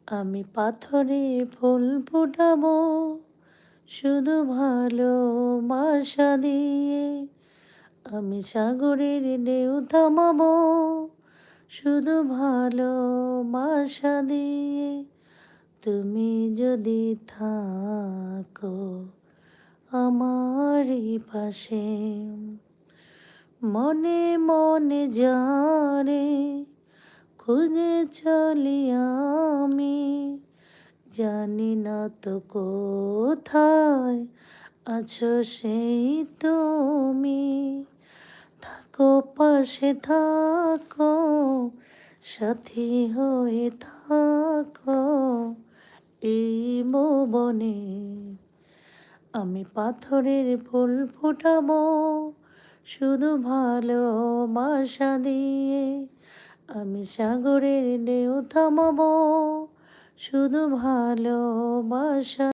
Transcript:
আমি পাথরে ফুল ফোটাবো শুধু ভালোবাসা দিয়ে। আমি সাগরের ঢেউ থামাবো শুধু ভালোবাসা দিয়ে। তুমি যদি থাকো আমারই পাশে, মনে মনে যারে খুঁজে চলি আমি, জানি না তো কোথায় আছো সেই তুমি। থাকো পাশে থাকো, সাথী হয়ে থাকো এই ভুবনে। আমি পাথরের ফুল ফোটাবো শুধু ভালোবাসা দিয়ে। আমি সাগরের ঢেউ থামাবো শুধু ভালোবাসা